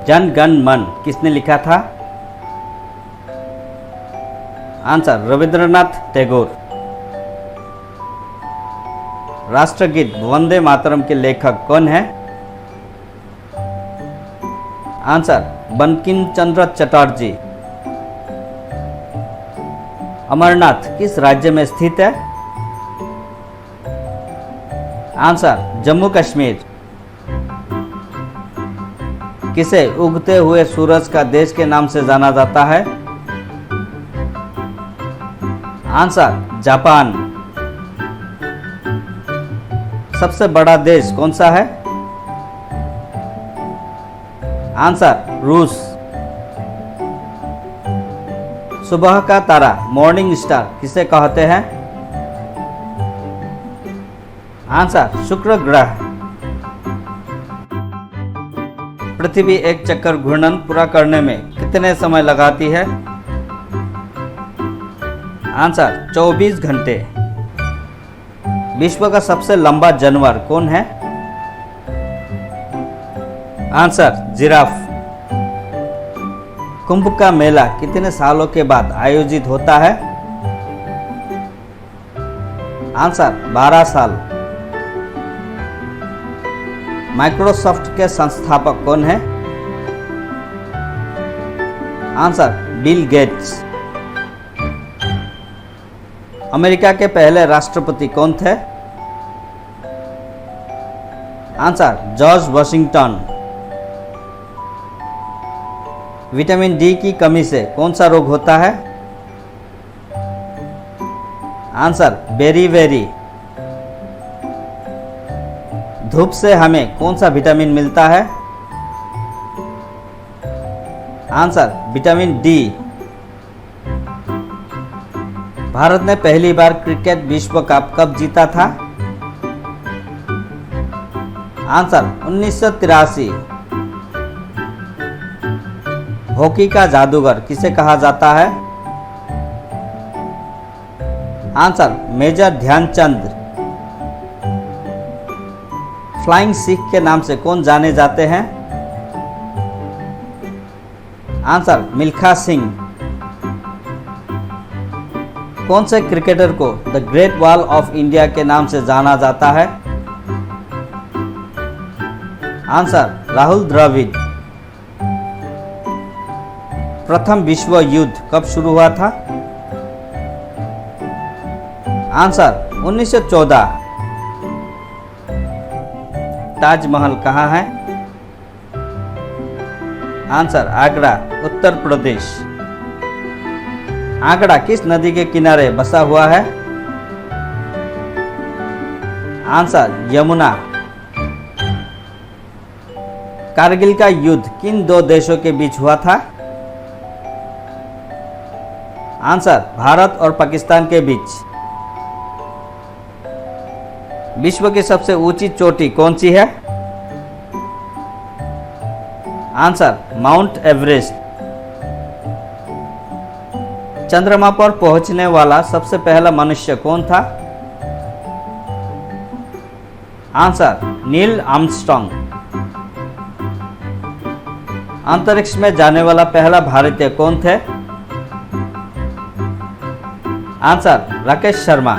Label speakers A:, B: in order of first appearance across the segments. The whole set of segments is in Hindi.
A: जन गण मन किसने लिखा था? आंसर रविंद्रनाथ टैगोर। राष्ट्रगीत वंदे मातरम के लेखक कौन है? आंसर बंकिम चंद्र चटर्जी। अमरनाथ किस राज्य में स्थित है? आंसर जम्मू कश्मीर। किसे उगते हुए सूरज का देश के नाम से जाना जाता है? Answer Japan. सबसे बड़ा देश कौन सा है? आंसर रूस। सुबह का तारा मॉर्निंग स्टार किसे कहते हैं? आंसर शुक्र ग्रह। पृथ्वी एक चक्कर घूर्णन पूरा करने में कितने समय लगाती है? आंसर 24 घंटे। विश्व का सबसे लंबा जानवर कौन है? Answer giraffe. कुंभ का मेला कितने सालों के बाद आयोजित होता है? आंसर 12 साल। माइक्रोसॉफ्ट के संस्थापक कौन है? Answer Bill Gates. अमेरिका के पहले राष्ट्रपति कौन थे? Answer George Washington. Vitamin D की कमी से कौन सा रोग होता है? Answer beriberi. धूप से हमें कौन सा विटामिन मिलता है? Answer vitamin D. भारत ने पहली बार क्रिकेट विश्व कप कब जीता था? आंसर 1983। हॉकी का जादूगर किसे कहा जाता है? Answer major Dhyan Chand. Flying Sikh के नाम से कौन जाने जाते हैं? आंसर मिल्खा सिंह। कौन से क्रिकेटर को the great wall of India के नाम से जाना जाता है? आंसर राहुल द्रविड़। प्रथम विश्व युद्ध कब शुरू हुआ था? आंसर 1914। ताजमहल कहाँ है? आंसर आगरा, उत्तर प्रदेश। आगरा किस नदी के किनारे बसा हुआ है? आंसर यमुना। कारगिल का युद्ध किन दो देशों के बीच हुआ था? आंसर भारत और पाकिस्तान के बीच। विश्व की सबसे ऊंची चोटी कौन सी है? Answer mount Everest. चंद्रमा पर पहुंचने वाला सबसे पहला मनुष्य कौन था? Answer Neil Armstrong. अंतरिक्ष में जाने वाला पहला भारतीय कौन थे? आंसर राकेश शर्मा।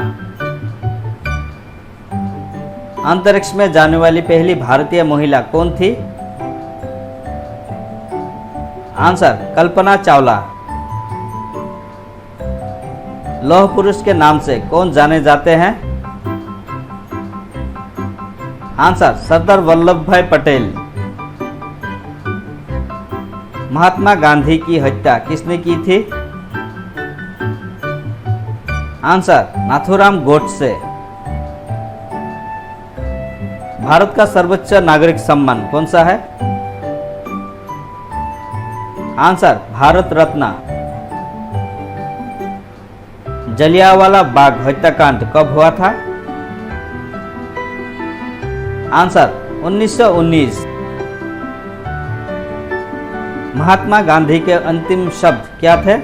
A: अंतरिक्ष में जाने वाली पहली भारतीय महिला कौन थी? आंसर कल्पना चावला। लौह पुरुष के नाम से कौन जाने जाते हैं? आंसर सरदार वल्लभ भाई पटेल। महात्मा गांधी की हत्या किसने की थी? आंसर नाथूराम गोडसे। भारत का सर्वोच्च नागरिक सम्मान कौन सा है? आंसर भारत रत्न। जलियांवाला बाग हत्याकांड कब हुआ था? आंसर 1919। महात्मा गांधी के अंतिम शब्द क्या थे?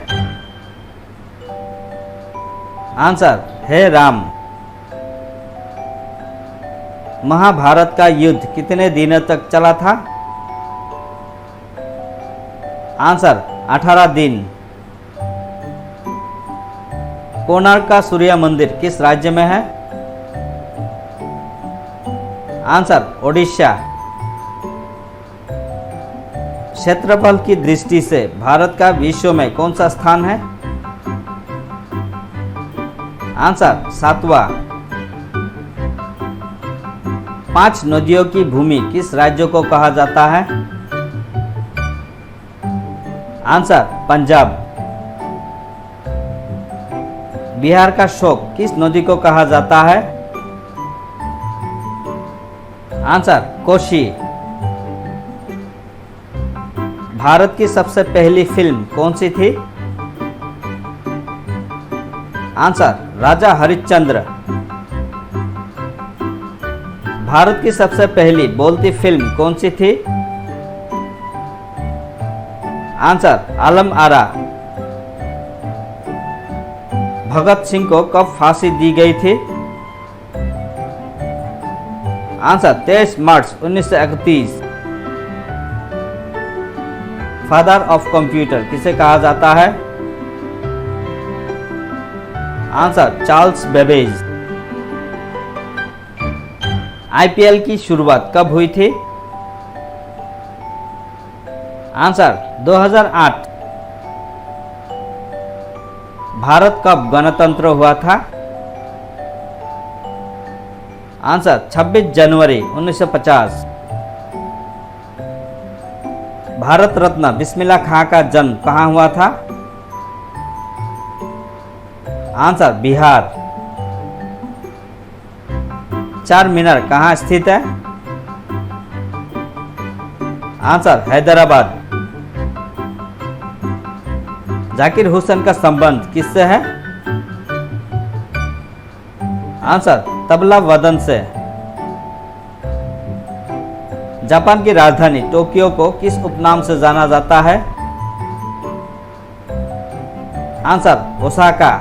A: आंसर हे राम। महाभारत का युद्ध कितने दिनों तक चला था? आंसर 18 दिन। कोणार्क का सूर्य मंदिर किस राज्य में है? आंसर ओडिशा। क्षेत्रफल की दृष्टि से भारत का विश्व में कौन सा स्थान है? आंसर 7वां। 5 नदियों की भूमि किस राज्य को कहा जाता है? आंसर पंजाब। बिहार का शोक किस नदी को कहा जाता है? आंसर कोसी। भारत की सबसे पहली फिल्म कौन सी थी? आंसर राजा हरिश्चंद्र। भारत की सबसे पहली बोलती फिल्म कौन सी थी? आंसर आलम आरा। भगत सिंह को कब फांसी दी गई थी? Answer 23 March 1931। Father of computer किसे कहा जाता है? Answer Charles Babbage. आईपीएल की शुरुआत कब हुई थी? आंसर 2008। भारत कब गणतंत्र हुआ था? आंसर 26 जनवरी 1950। भारत रत्न बिस्मिल्लाह खां का जन्म कहाँ हुआ था? आंसर बिहार। चार मीनार कहाँ स्थित है? आंसर हैदराबाद। जाकिर हुसैन का संबंध किससे है? आंसर तबला वादन से। जापान की राजधानी टोक्यो को किस उपनाम से जाना जाता है? Answer Osaka.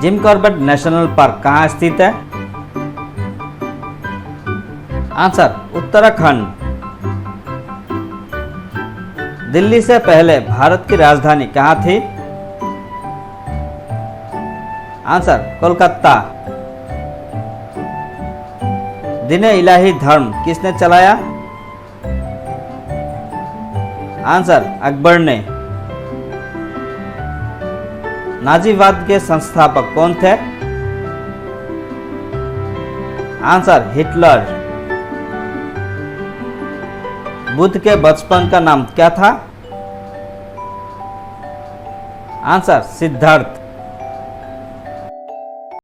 A: Jim Corbett national park कहाँ स्थित है? आंसर उत्तराखंड। दिल्ली से पहले भारत की राजधानी कहाँ थी? आंसर कोलकाता। दीन इलाही धर्म किसने चलाया? आंसर अकबर ने। नाजीवाद के संस्थापक कौन थे? Answer Hitler. बुद्ध के बचपन का नाम क्या था? आंसर सिद्धार्थ।